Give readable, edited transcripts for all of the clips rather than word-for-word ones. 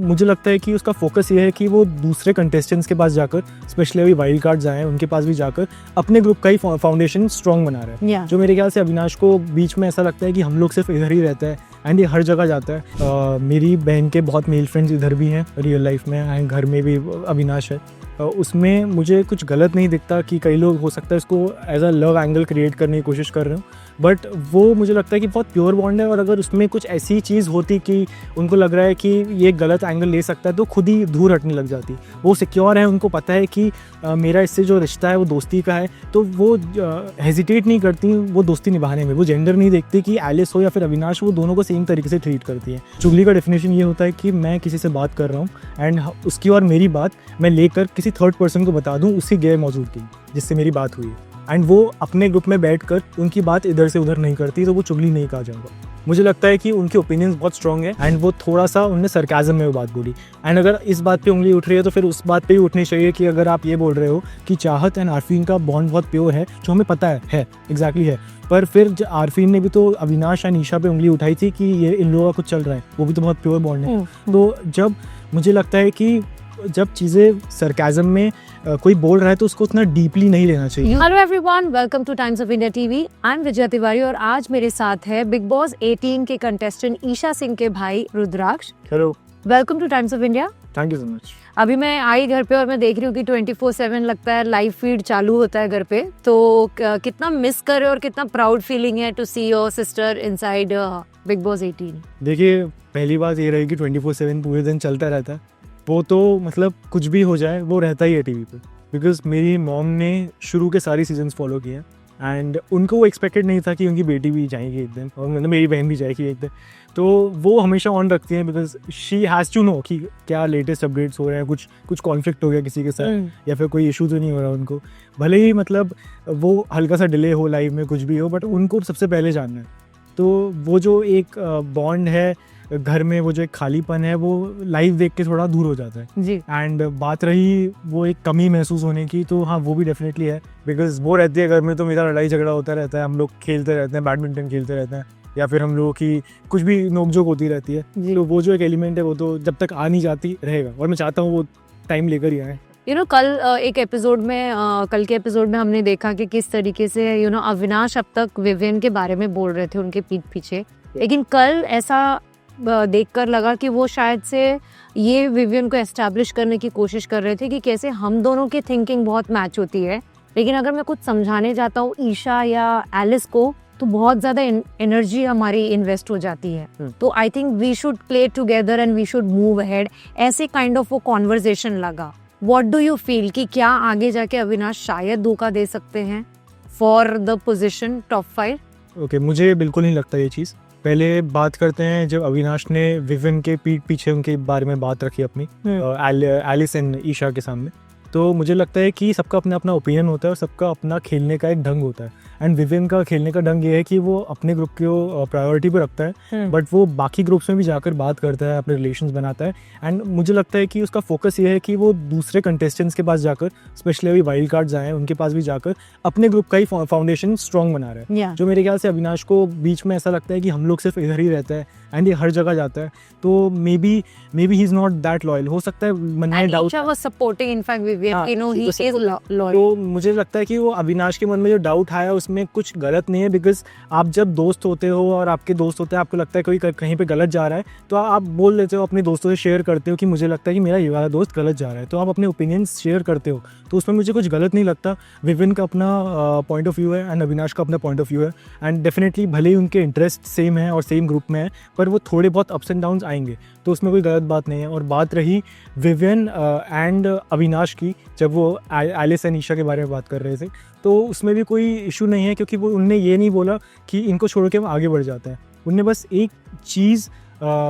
मुझे लगता है कि उसका फोकस ये है कि वो दूसरे कंटेस्टेंट्स के पास जाकर, स्पेशली अभी वाइल्ड कार्ड्स आए हैं उनके पास भी जाकर अपने ग्रुप का ही फाउंडेशन स्ट्रॉन्ग बना रहा है। जो मेरे ख्याल से अविनाश को बीच में ऐसा लगता है कि हम लोग सिर्फ इधर ही रहता है एंड ये हर जगह जाता है। मेरी बहन के बहुत मेल फ्रेंड्स इधर भी हैं रियल लाइफ में एंड घर में भी अविनाश है। उसमें मुझे कुछ गलत नहीं दिखता कि कई लोग हो सकता है इसको as a love angle create करने की कोशिश कर रहे हो, बट वो मुझे लगता है कि बहुत प्योर बॉन्ड है। और अगर उसमें कुछ ऐसी चीज़ होती कि उनको लग रहा है कि ये गलत एंगल ले सकता है तो खुद ही दूर हटने लग जाती। वो सिक्योर है, उनको पता है कि मेरा इससे जो रिश्ता है वो दोस्ती का है, तो वो हेजिटेट नहीं करती वो दोस्ती निभाने में। वो जेंडर नहीं देखती कि एलिस हो या फिर अविनाश, वो दोनों को सेम तरीके से ट्रीट करती है। चुगली का डेफिनेशन ये होता है कि मैं किसी से बात कर रहा हूँ एंड उसकी और मेरी बात मैं लेकर किसी थर्ड पर्सन को बता दूँ उसकी गैर मौजूदगी जिससे मेरी बात हुई एंड वो अपने ग्रुप में बैठकर उनकी बात इधर से उधर नहीं करती, तो वो चुगली नहीं कहा जाएगा। मुझे लगता है कि उनके ओपिनियंस बहुत स्ट्रॉन्ग है एंड वो थोड़ा सा उनने सरकाज़म में वो बात बोली एंड अगर इस बात पे उंगली उठ रही है तो फिर उस बात पे ही उठनी चाहिए कि अगर आप ये बोल रहे हो कि चाहत एंड आरफीन का बॉन्ड बहुत प्योर है, जो हमें पता है एग्जैक्टली है, पर फिर आरफीन ने भी तो अविनाश एंड ईशा पे उंगली उठाई थी कि ये इन लोगों का कुछ चल रहा है, वो भी तो बहुत प्योर बॉन्ड है। तो जब मुझे लगता है कि जब चीज़ें सरकाज़म में कोई बोल रहा है तो उसको उतना डीपली नहीं लेना चाहिए। Hello everyone, welcome to Times of India TV. I am Vijaya Tiwari और आज मेरे साथ है बिग बॉस 18 के कंटेस्टेंट ईशा सिंह के भाई Rudraksh. Hello, welcome to Times of India. Thank you so much. अभी मैं आई घर पे और मैं देख रही हूँ कि 24/7 लगता है लाइव फीड चालू होता है घर पे, तो कितना मिस कर रहे हो और कितना प्राउड फीलिंग है to see your sister inside Bigg Boss 18। देखिए, पहली बात ये रहेगी 24/7 पूरे दिन चलता रहता है, वो तो मतलब कुछ भी हो जाए वो रहता ही है टीवी पे। बिकॉज मेरी मॉम ने शुरू के सारी सीजन्स फॉलो किए एंड उनको वो एक्सपेक्टेड नहीं था कि उनकी बेटी भी जाएगी एक दिन और मतलब मेरी बहन भी जाएगी एक दिन, तो वो हमेशा ऑन रखती हैं because she has to know कि क्या लेटेस्ट अपडेट्स हो रहे हैं, कुछ कॉन्फ्लिक्ट हो गया किसी के साथ या फिर कोई इशू तो नहीं हो रहा उनको, भले ही मतलब वो हल्का सा डिले हो लाइव में कुछ भी हो, बट उनको सबसे पहले जानना है। तो वो जो एक बॉन्ड है घर में, वो जो एक खालीपन है, वो लाइव देख के थोड़ा दूर हो जाता है जी। एंड बात रही वो एक कमी महसूस होने की, तो हाँ वो भी डेफिनेटली है बिकॉज वो रहती है घर में तो मेरा लड़ाई झगड़ा होता रहता है, हम लोग खेलते रहते हैं, बैडमिंटन खेलते रहते हैं या फिर हम लोगों की कुछ भी नोकझोंक होती रहती है। तो वो जो एक एलिमेंट है वो तो जब तक आ नहीं जाती रहेगा और मैं चाहता हूँ वो टाइम लेकर ही आए। कल एक एपिसोड में कल के एपिसोड में हमने देखा कि किस तरीके से अविनाश अब तक विवियन के बारे में बोल रहे थे उनके पीठ पीछे, लेकिन कल ऐसा देखकर लगा कि वो शायद से ये विवियन को एस्टैब्लिश करने की कोशिश कर रहे थे कि कैसे हम दोनों की थिंकिंग बहुत मैच होती है, लेकिन अगर मैं कुछ समझाने जाता हूँ ईशा या एलिस को तो बहुत ज़्यादा एनर्जी हमारी इन्वेस्ट हो जाती है। तो I think we should play together and we should move ahead, ऐसे काइंड ऑफ वो कॉन्वर्जेशन लगा। व्हाट डू यू फील कि क्या आगे जाके अविनाश शायद धोखा दे सकते हैं for the position top 5? Okay, मुझे बिल्कुल नहीं लगता ये चीज़। पहले बात करते हैं जब अविनाश ने विवियन के पीठ पीछे उनके बारे में बात रखी अपनी एलिस एंड ईशा के सामने, तो मुझे लगता है कि सबका अपना अपना ओपिनियन होता है और सबका अपना खेलने का एक ढंग होता है एंड विवियन का खेलने का ढंग ये है कि वो अपने ग्रुप को प्रायोरिटी पे रखता है, बट वो बाकी ग्रुप्स में भी जाकर बात करता है, अपने रिलेशंस बनाता है एंड मुझे लगता है कि उसका फोकस ये है कि वो दूसरे कंटेस्टेंट्स के पास जाकर, स्पेशली अभी वाइल्ड कार्ड्स आए हैं उनके पास भी जाकर अपने ग्रुप का ही फाउंडेशन स्ट्रॉन्ग बना रहा है। जो मेरे ख्याल से अविनाश को बीच में ऐसा लगता है कि हम लोग सिर्फ इधर ही रहता है एंड ये हर जगह जाता है, तो may be he is not that loyal. हो सकता है मन में डाउट, तो मुझे लगता है कि वो अविनाश के मन में जो डाउट आया उसमें कुछ गलत नहीं है, बिकॉज आप जब दोस्त होते हो और आपके दोस्त होते हैं, आपको लगता है कोई कहीं पे गलत जा रहा है तो आप बोल देते हो, अपने दोस्तों से शेयर करते हो कि मुझे लगता है कि मेरा ये वाला दोस्त गलत जा रहा है, तो आप अपने ओपिनियंस शेयर करते हो, तो उसमें मुझे कुछ गलत नहीं लगता। विवियन का अपना पॉइंट ऑफ व्यू है एंड अविनाश का अपना पॉइंट ऑफ व्यू है एंड डेफिनेटली भले ही उनके इंटरेस्ट सेम है और सेम ग्रुप में है, पर वो थोड़े बहुत अप्स एंड डाउन्स आएंगे, तो उसमें कोई गलत बात नहीं है। और बात रही विवियन एंड अविनाश की, जब वो एलिस एंड ईशा के बारे में बात कर रहे थे, तो उसमें भी कोई इशू नहीं है क्योंकि वो उनने ये नहीं बोला कि इनको छोड़ के वो आगे बढ़ जाते हैं। उनने बस एक चीज़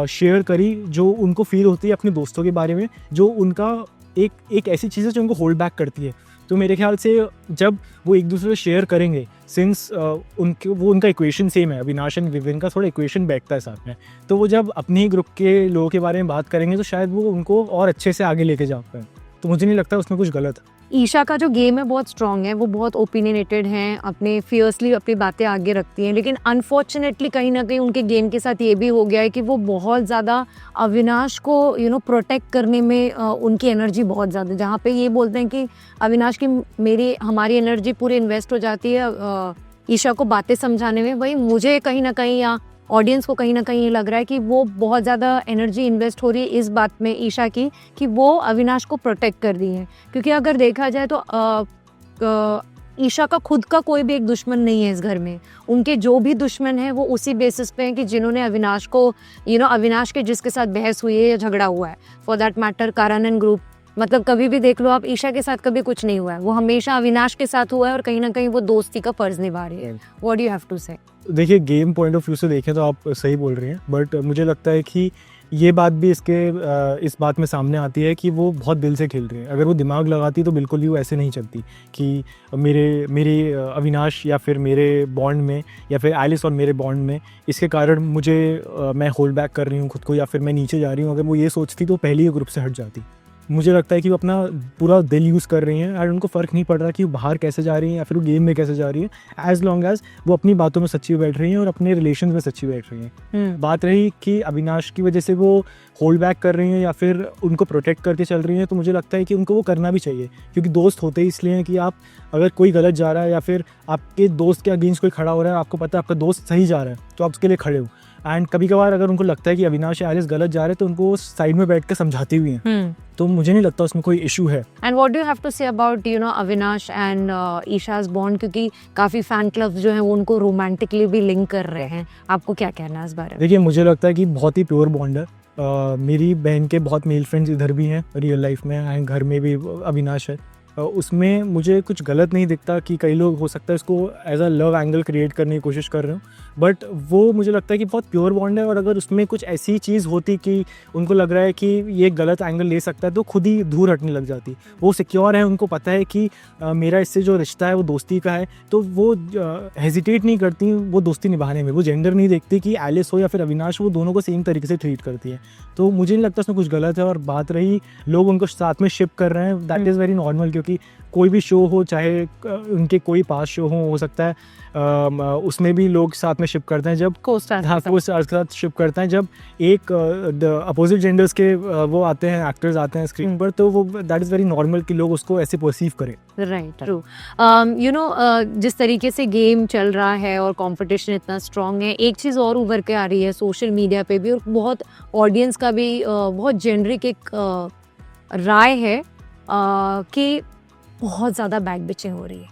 शेयर करी जो उनको फील होती है अपने दोस्तों के बारे में, जो उनका एक ऐसी चीज़ है जो उनको होल्ड बैक करती है। तो मेरे ख्याल से जब वो एक दूसरे से शेयर करेंगे, सिंस उनका इक्वेशन सेम है, अविनाश एंड विवियन का थोड़ा इक्वेशन बैठता है साथ में, तो वो जब अपने ही ग्रुप के लोगों के बारे में बात करेंगे तो शायद वो उनको और अच्छे से आगे लेके जा पाए। तो मुझे नहीं लगता उसमें कुछ गलत है। ईशा का जो गेम है बहुत स्ट्रांग है, वो बहुत ओपिनियनेटेड हैं, अपने फियर्सली अपनी बातें आगे रखती हैं, लेकिन अनफॉर्चुनेटली कहीं ना कहीं उनके गेम के साथ ये भी हो गया है कि वो बहुत ज़्यादा अविनाश को प्रोटेक्ट करने में उनकी एनर्जी बहुत ज़्यादा, जहाँ पे ये बोलते हैं कि अविनाश की हमारी एनर्जी पूरी इन्वेस्ट हो जाती है ईशा को बातें समझाने में, वही मुझे कहीं ना कहीं या ऑडियंस को कहीं ना कहीं ये लग रहा है कि वो बहुत ज़्यादा एनर्जी इन्वेस्ट हो रही है इस बात में ईशा की कि वो अविनाश को प्रोटेक्ट कर रही है। क्योंकि अगर देखा जाए तो ईशा का खुद का कोई भी एक दुश्मन नहीं है इस घर में, उनके जो भी दुश्मन है वो उसी बेसिस पे हैं कि जिन्होंने अविनाश को अविनाश के जिसके साथ बहस हुई है या झगड़ा हुआ है, फॉर दैट मैटर कारण एंड ग्रुप, मतलब कभी भी देख लो आप, ईशा के साथ कभी कुछ नहीं हुआ है, वो हमेशा अविनाश के साथ हुआ है और कहीं ना कहीं वो दोस्ती का फर्ज निभा रही है। What do you have to say? देखिए, गेम पॉइंट ऑफ व्यू से देखें तो आप सही बोल रही हैं, बट मुझे लगता है कि ये बात भी इस बात में सामने आती है कि वो बहुत दिल से खेल रही है। अगर वो दिमाग लगाती तो बिल्कुल भी वो ऐसे नहीं चलती कि मेरे अविनाश या फिर मेरे बॉन्ड में या फिर एलिस और मेरे बॉन्ड में इसके कारण मैं होल्ड बैक कर रही हूँ खुद को या फिर मैं नीचे जा रही हूँ। अगर वो ये सोचती तो पहले ही ग्रुप से हट जाती। मुझे लगता है कि वो अपना पूरा दिल यूज़ कर रही हैं और उनको फ़र्क नहीं पड़ रहा कि वो बाहर कैसे जा रही हैं या फिर वो गेम में कैसे जा रही है, एज लॉन्ग एज वो अपनी बातों में सच्ची बैठ रही हैं और अपने रिलेशन में सच्ची बैठ रही हैं। बात रही कि अविनाश की वजह से वो होल्ड बैक कर रही हैं या फिर उनको प्रोटेक्ट करके चल रही हैं, तो मुझे लगता है कि उनको वो करना भी चाहिए, क्योंकि दोस्त होते ही इसलिए हैं कि आप अगर कोई गलत जा रहा है या फिर आपके दोस्त के अगेंस्ट कोई खड़ा हो रहा है, आपको पता है आपका दोस्त सही जा रहा है तो आप उसके लिए खड़े हो। एंड कभी कभार अगर उनको लगता है कि अविनाश या एलिस गलत जा रहे हैं तो उनको साइड में बैठ कर समझाती हुई हैं, तो मुझे नहीं लगता उसमें कोई इशू है। And what do you have to say about Avinash and Isha's bond, क्योंकि काफ़ी फैन क्लब्स जो हैं वो उनको रोमांटिकली भी लिंक कर रहे हैं, आपको क्या कहना है इस बारे में? देखिए, मुझे लगता है कि बहुत ही प्योर बॉन्ड है। मेरी बहन के बहुत मेल फ्रेंड्स इधर भी हैं रियल लाइफ में, एंड घर में भी अविनाश है। उसमें मुझे कुछ गलत नहीं दिखता कि कई लोग हो सकता है इसको as a love angle create करने की कोशिश कर रहे हो, बट वो मुझे लगता है कि बहुत प्योर बॉन्ड है। और अगर उसमें कुछ ऐसी चीज़ होती कि उनको लग रहा है कि ये गलत एंगल ले सकता है तो खुद ही दूर हटने लग जाती। वो सिक्योर है, उनको पता है कि मेरा इससे जो रिश्ता है वो दोस्ती का है, तो वो हेजिटेट नहीं करती वो दोस्ती निभाने में। वो जेंडर नहीं देखती कि एलिस हो या फिर अविनाश, वो दोनों को सेम तरीके से ट्रीट करती है। तो मुझे नहीं लगता उसमें कुछ गलत है। और बात रही लोग उनको साथ में शिप कर रहे हैं, दैट इज़ वेरी नॉर्मल, क्योंकि कोई भी शो हो, चाहे उनके कोई पास शो हो सकता है उसमें भी लोग साथ में शिप करते हैं, जब को-स्टार्स के साथ शिप करते हैं, जब एक अपोजिट जेंडर्स के वो आते हैं, एक्टर्स आते हैं स्क्रीन पर, तो वो दैट इज़ वेरी नॉर्मल कि लोग उसको ऐसे परसीव करें। Right, true. जिस तरीके से गेम चल रहा है और कंपटीशन इतना स्ट्रांग है, एक चीज़ और उभर के आ रही है सोशल मीडिया पे भी, और बहुत ऑडियंस का भी बहुत जेनरिक एक राय है कि बहुत ज़्यादा बैक बिचिंग हो रही है,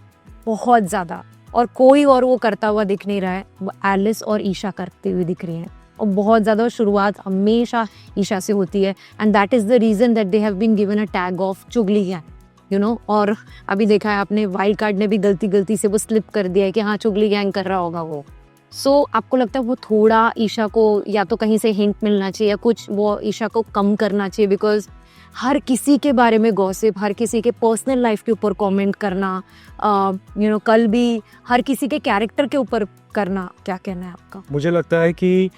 बहुत ज़्यादा, और कोई और वो करता हुआ दिख नहीं रहा है, वो एलिस और ईशा करते हुए दिख रही हैं, और बहुत ज़्यादा शुरुआत हमेशा ईशा से होती है, and that is the reason that they have been given a tag of चुगली गैंग, और अभी देखा है आपने, वाइल्ड कार्ड ने भी गलती से वो स्लिप कर दिया है कि हाँ चुगली गैंग कर रहा होगा वो। सो आपको लगता है वो थोड़ा ईशा को या तो कहीं से हिंट मिलना चाहिए या कुछ वो ईशा को कम करना चाहिए, बिकॉज हर किसी के बारे में गॉसिप, हर किसी के पर्सनल लाइफ के ऊपर कमेंट करना, कल भी हर किसी के कैरेक्टर के ऊपर करना, क्या कहना है आपका? मुझे लगता है कि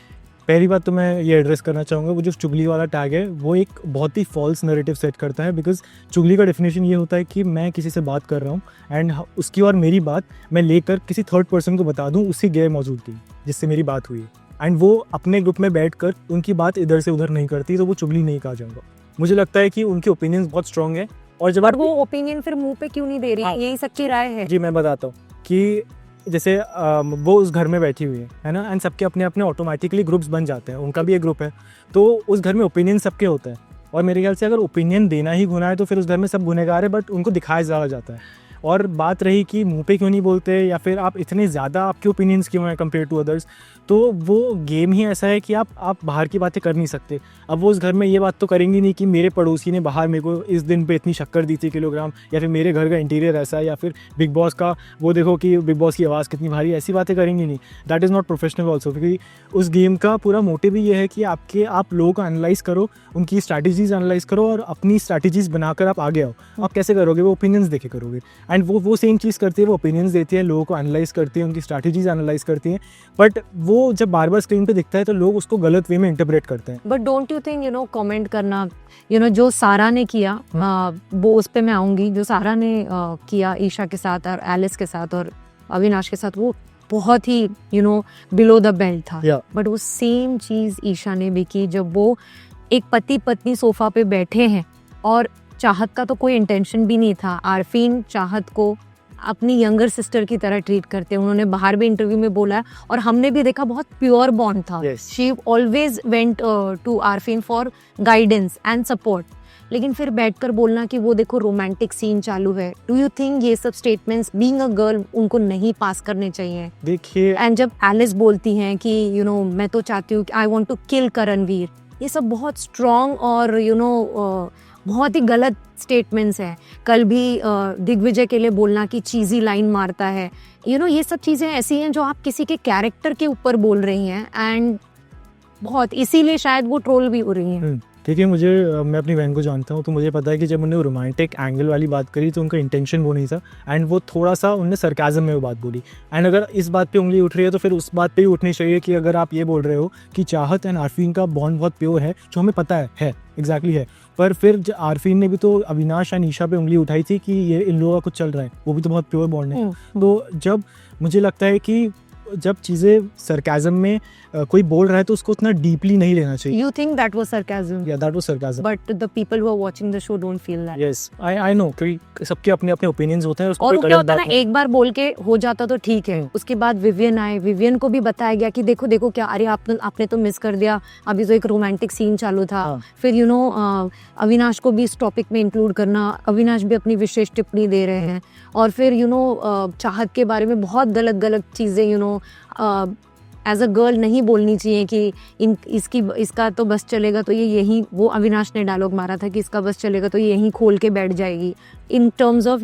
पहली बात तो मैं ये एड्रेस करना चाहूँगा, वो जो चुगली वाला टैग है वो एक बहुत ही फॉल्स नैरेटिव सेट करता है। बिकॉज चुगली का डेफिनेशन ये होता है कि मैं किसी से बात कर रहा हूँ एंड उसकी और मेरी बात मैं लेकर किसी थर्ड पर्सन को बता दूँ उसकी गैर मौजूदगी जिससे मेरी बात हुई है, एंड वो अपने ग्रुप में बैठकर उनकी बात इधर से उधर नहीं करती, तो वो चुगली नहीं कहा जाएगा। मुझे लगता है कि उनके ओपिनियंस बहुत स्ट्रॉन्ग है, और जब वो ओपिनियन फिर मुंह पे क्यों नहीं दे रही? हाँ, यही सच्ची राय है। जी मैं बताता हूँ कि जैसे वो उस घर में बैठी हुई है ना, एंड सबके अपने अपने ऑटोमेटिकली ग्रुप्स बन जाते हैं, उनका भी एक ग्रुप है, तो उस घर में ओपिनियन सबके होते हैं। और मेरे ख्याल से अगर ओपिनियन देना ही गुनाह है तो फिर उस घर में सब गुनहगार है, बट उनको दिखाया ज़्यादा जाता है। और बात रही कि मुंह पे क्यों नहीं बोलते या फिर आप इतने ज़्यादा आपके ओपिनियंस क्यों हैं कंपेयर टू अदर्स, तो वो गेम ही ऐसा है कि आप बाहर की बातें कर नहीं सकते। अब वो उस घर में ये बात तो करेंगी नहीं कि मेरे पड़ोसी ने बाहर मेरे को इस दिन पे इतनी शक्कर दी थी किलोग्राम, या फिर मेरे घर का इंटीरियर ऐसा है, या फिर बिग बॉस का वो देखो कि बिग बॉस की आवाज़ कितनी भारी, ऐसी बातें करेंगी नहीं। That is not professional also, क्योंकि उस गेम का पूरा मोटिव ही ये है कि आप लोगों को एनालाइज़ करो, उनकी स्ट्रैटेजीज़ एनालाइज़ करो और अपनी स्ट्रैटेजीज़ बनाकर आप आगे आओ। आप कैसे करोगे? वो ओपिनियंस देखे करोगे। एंड वो सेम चीज़ करती है, वो ओपिनियंस देती है, लोगों को एनालाइज करती है, उनकी स्ट्रैटेजीज एनालाइज करती हैं, बट वो जब बार बार स्क्रीन पे दिखता है तो लोग उसको गलत वे में इंटरप्रेट करते हैं। But don't you think comment करना जो सारा ने किया, वो उस पे मैं आऊँगी, जो सारा ने किया ईशा के साथ और एलिस के साथ और अविनाश के साथ, वो बहुत ही बिलो द बेल्ट था। बट वो सेम चीज़ ईशा ने भी की जब वो एक पति पत्नी सोफा पे बैठे हैं और चाहत का तो कोई इंटेंशन भी नहीं था। आरफीन चाहत को अपनी यंगर सिस्टर की तरह ट्रीट करते हैं, उन्होंने बाहर भी इंटरव्यू में बोला है और हमने भी देखा बहुत प्योर बॉन्ड था। She always went to Arfeen for guidance and support. लेकिन फिर बैठकर बोलना कि वो देखो रोमांटिक सीन चालू है, डू यू थिंक ये सब स्टेटमेंट्स बीइंग अ गर्ल उनको नहीं पास करने चाहिए? देखिए, एंड जब एलिस बोलती हैं कि मैं तो चाहती हूँ, I want to kill Karanveer, ये सब बहुत स्ट्रॉन्ग और बहुत ही गलत स्टेटमेंट्स हैं। कल भी दिग्विजय के लिए बोलना कि चीज़ी लाइन मारता है, ये सब चीज़ें ऐसी हैं जो आप किसी के कैरेक्टर के ऊपर बोल रही हैं, एंड बहुत इसीलिए शायद वो ट्रोल भी हो रही हैं। देखिए, मैं अपनी बहन को जानता हूँ, तो मुझे पता है कि जब उन्होंने रोमांटिक एंगल वाली बात करी तो उनका इंटेंशन वो नहीं था, एंड वो थोड़ा सा उन्होंने सरकाज़म में वो बात बोली। एंड अगर इस बात पे उंगली उठ रही है तो फिर उस बात पे ही उठनी चाहिए कि अगर आप ये बोल रहे हो कि चाहत एंड आरफीन का बॉन्ड बहुत प्योर है, जो हमें पता है एग्जैक्टली है, पर फिर आरफीन ने भी तो अविनाश एंड ईशा पे उंगली उठाई थी कि ये इन लोगों का कुछ चल रहा है, वो भी तो बहुत प्योर बॉन्ड है। तो जब मुझे लगता है कि जब चीज़ें सरकाज़म में कोई बोल रहा है तो उसको उतना डीपली नहीं लेना चाहिए। You think that was sarcasm? Yeah, that was sarcasm. But the people who are watching the show don't feel that. Yes, I know, क्योंकि सबके अपने अपने ओपिनियंस होते हैं। और क्या होता है ना, एक बार बोल के हो जाता तो ठीक है, उसके बाद विवियन आए, विवियन को भी बताया गया कि देखो क्या, अरे आपने तो मिस कर दिया, अभी तो एक रोमांटिक सीन चालू था। फिर अविनाश को भी इस टॉपिक में इंक्लूड करना, अविनाश भी अपनी विशेष टिप्पणी दे रहे हैं, और फिर चाहत के बारे में बहुत गलत चीज़ें एज अ गर्ल नहीं बोलनी चाहिए कि इसका तो बस चलेगा तो ये यहीं, वो अविनाश ने डायलॉग मारा था कि इसका बस चलेगा तो ये यहीं खोल के बैठ जाएगी, इन टर्म्स ऑफ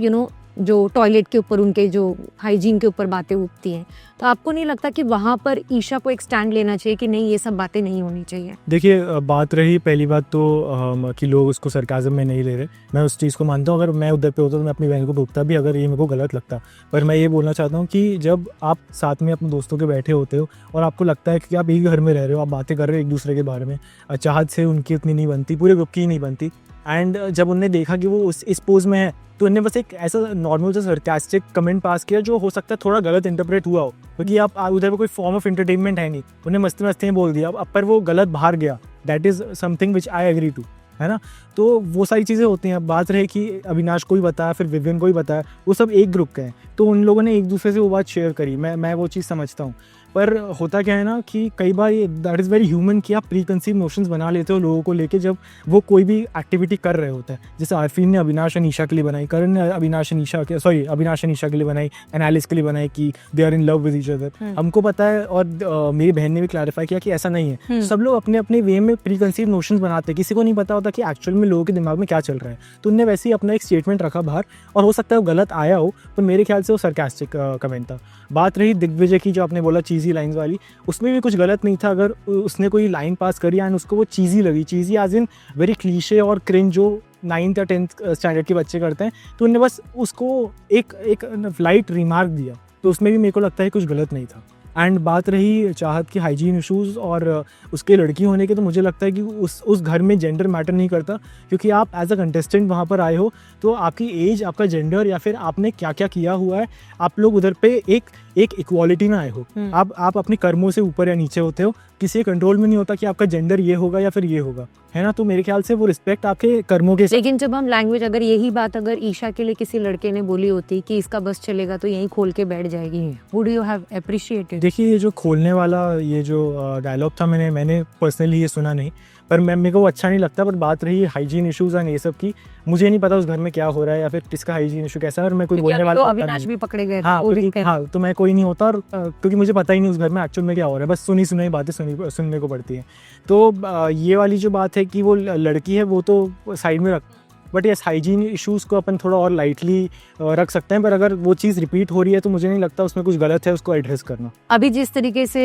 जो टॉयलेट के ऊपर उनके जो हाइजीन के ऊपर बातें उठती हैं। तो आपको नहीं लगता कि वहाँ पर ईशा को एक स्टैंड लेना चाहिए कि नहीं, ये सब बातें नहीं होनी चाहिए? देखिए, बात रही पहली बात तो कि लोग उसको सरकाज़म में नहीं ले रहे, मैं उस चीज़ को मानता हूँ। अगर मैं उधर पे होता तो मैं अपनी बहन को रोकता भी अगर ये मेरे को गलत लगता। पर मैं ये बोलना चाहता हूँ कि जब आप साथ में अपने दोस्तों के बैठे होते हो और आपको लगता है कि आप एक ही घर में रह रहे हो, आप बातें कर रहे हो एक दूसरे के बारे में, चाहत से उनकी उतनी नहीं बनती, पूरे ग्रुप की ही नहीं बनती, एंड जब उन्होंने देखा कि वो इस पोज में है तो उन्होंने बस एक ऐसा नॉर्मल सा सरकास्टिक कमेंट पास किया जो हो सकता है थोड़ा गलत इंटरप्रेट हुआ हो, क्योंकि आप उधर पे कोई फॉर्म ऑफ एंटरटेनमेंट है नहीं, उन्हें मस्ती मस्ती में बोल दिया, अब पर वो गलत बाहर गया। That is something which I agree to, है ना। तो वो सारी चीज़ें होती हैं। अब बात रहे कि अविनाश को भी बताया, फिर विवियन को भी बताया, वो सब एक ग्रुप के हैं, तो उन लोगों ने एक दूसरे से वो बात शेयर करी, मैं वो चीज़ समझता हूँ। पर होता क्या है ना कि कई बार ये दैट इज़ वेरी ह्यूमन कि आप प्री कंसीव नोशंस बना लेते हो लोगों को लेके जब वो कोई भी एक्टिविटी कर रहे होते हैं। जैसे आरफीन ने अविनाश और ईशा के लिए बनाई, करण ने अविनाश और ईशा के लिए बनाई, एनालिस के लिए बनाई कि they are in love with each other. हमको पता है और मेरी बहन ने भी क्लैरिफाई किया कि ऐसा नहीं है। सब लोग अपने अपने वे में प्री कंसीव नोशंस बनाते हैं, किसी को नहीं पता होता कि एक्चुअल में लोगों के दिमाग में क्या चल रहा है। तो उनने वैसे ही अपना एक स्टेटमेंट रखा बाहर, और हो सकता है वो गलत आया हो, पर मेरे ख्याल से वो सरकास्टिक कमेंट था। बात रही दिग्विजय की, जो आपने बोला चीज़ी लाइन्स वाली, उसमें भी कुछ गलत नहीं था। अगर उसने कोई लाइन पास करी एंड उसको वो चीज़ी लगी, चीज़ी एज इन वेरी क्लीशे और क्रिंज जो 9th या 10th स्टैंडर्ड के बच्चे करते हैं, तो उन्होंने बस उसको एक लाइट रिमार्क दिया, तो उसमें भी मेरे को लगता है कुछ गलत नहीं था। एंड बात रही चाहत की हाइजीन इशूज़ और उसके लड़की होने के, तो मुझे लगता है कि उस घर में जेंडर मैटर नहीं करता, क्योंकि आप एज अ कंटेस्टेंट वहाँ पर आए हो, तो आपकी एज, आपका जेंडर या फिर आपने क्या क्या किया हुआ है, आप लोग उधर पे एक इक्वालिटी में आए हो। आप अपने कर्मों से ऊपर या नीचे होते हो, किसी कंट्रोल में नहीं होता कि आपका जेंडर ये होगा या फिर ये होगा, है ना। तो मेरे ख्याल से वो रिस्पेक्ट आपके कर्मों के। लेकिन जब हम लैंग्वेज, अगर यही बात अगर ईशा के लिए किसी लड़के ने बोली होती कि इसका बस चलेगा तो यहीं खोल के बैठ जाएगी, वुड यू हैव अप्रिशिएटेड? देखिए, ये जो खोलने वाला ये जो डायलॉग था, मैंने पर्सनली ये सुना नहीं, पर मेरे को अच्छा नहीं लगता। पर बात रही हाइजीन इश्यूज़ एंड ये सब की, मुझे नहीं पता उस घर में क्या हो रहा है या फिर किसका हाइजीन इशू कैसा है, और मैं कोई बोलने वाला, तो अविनाश भी पकड़े गए। हाँ, तो मैं कोई नहीं होता, और क्योंकि मुझे पता ही नहीं उस घर में एक्चुअल में क्या हो रहा है, बस सुनी बातें सुनने को पड़ती हैं। तो ये वाली जो बात है कि वो लड़की है, वो तो साइड में रख, बट यस, हाइजीन इश्यूज़ को अपन थोड़ा और लाइटली रख सकते हैं, पर अगर वो चीज़ रिपीट हो रही है तो मुझे नहीं लगता उसमें कुछ गलत है उसको एड्रेस करना। अभी जिस तरीके से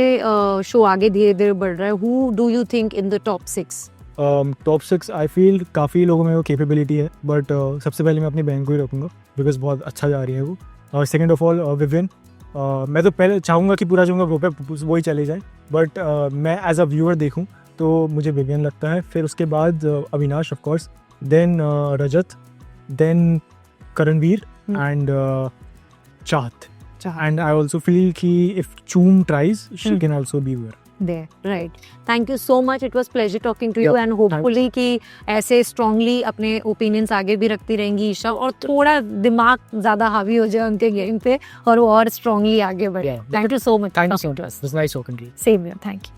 शो आगे धीरे धीरे बढ़ रहा है, who do you think in the top 6 top 6 I feel काफ़ी लोगों में वो कैपेबिलिटी है, बट सबसे पहले मैं अपनी बहन को ही रखूँगा बिकॉज बहुत अच्छा जा रही है वो। और सेकेंड ऑफ ऑल विवियन, मैं तो पहले चाहूँगा कि पूरा जो ग्रुप है वही चले जाए, बट मैं एज अ व्यूअर देखूँ तो मुझे विवियन लगता है। फिर उसके बाद Avinash of course, then Rajat, then Karanveer and Chahat. And I also feel कि if Choom tries, she can also be there. There, right. Thank you so much. It was pleasure talking to you, and hopefully कि ऐसे strongly अपने opinions आगे भी रखती रहेंगी ईशा, और थोड़ा दिमाग ज़्यादा हावी हो जाए उनके गेम पे और वो और strongly आगे बढ़े. Thank you so much. Thank you so much. It was nice talking to you. Same here. Thank you.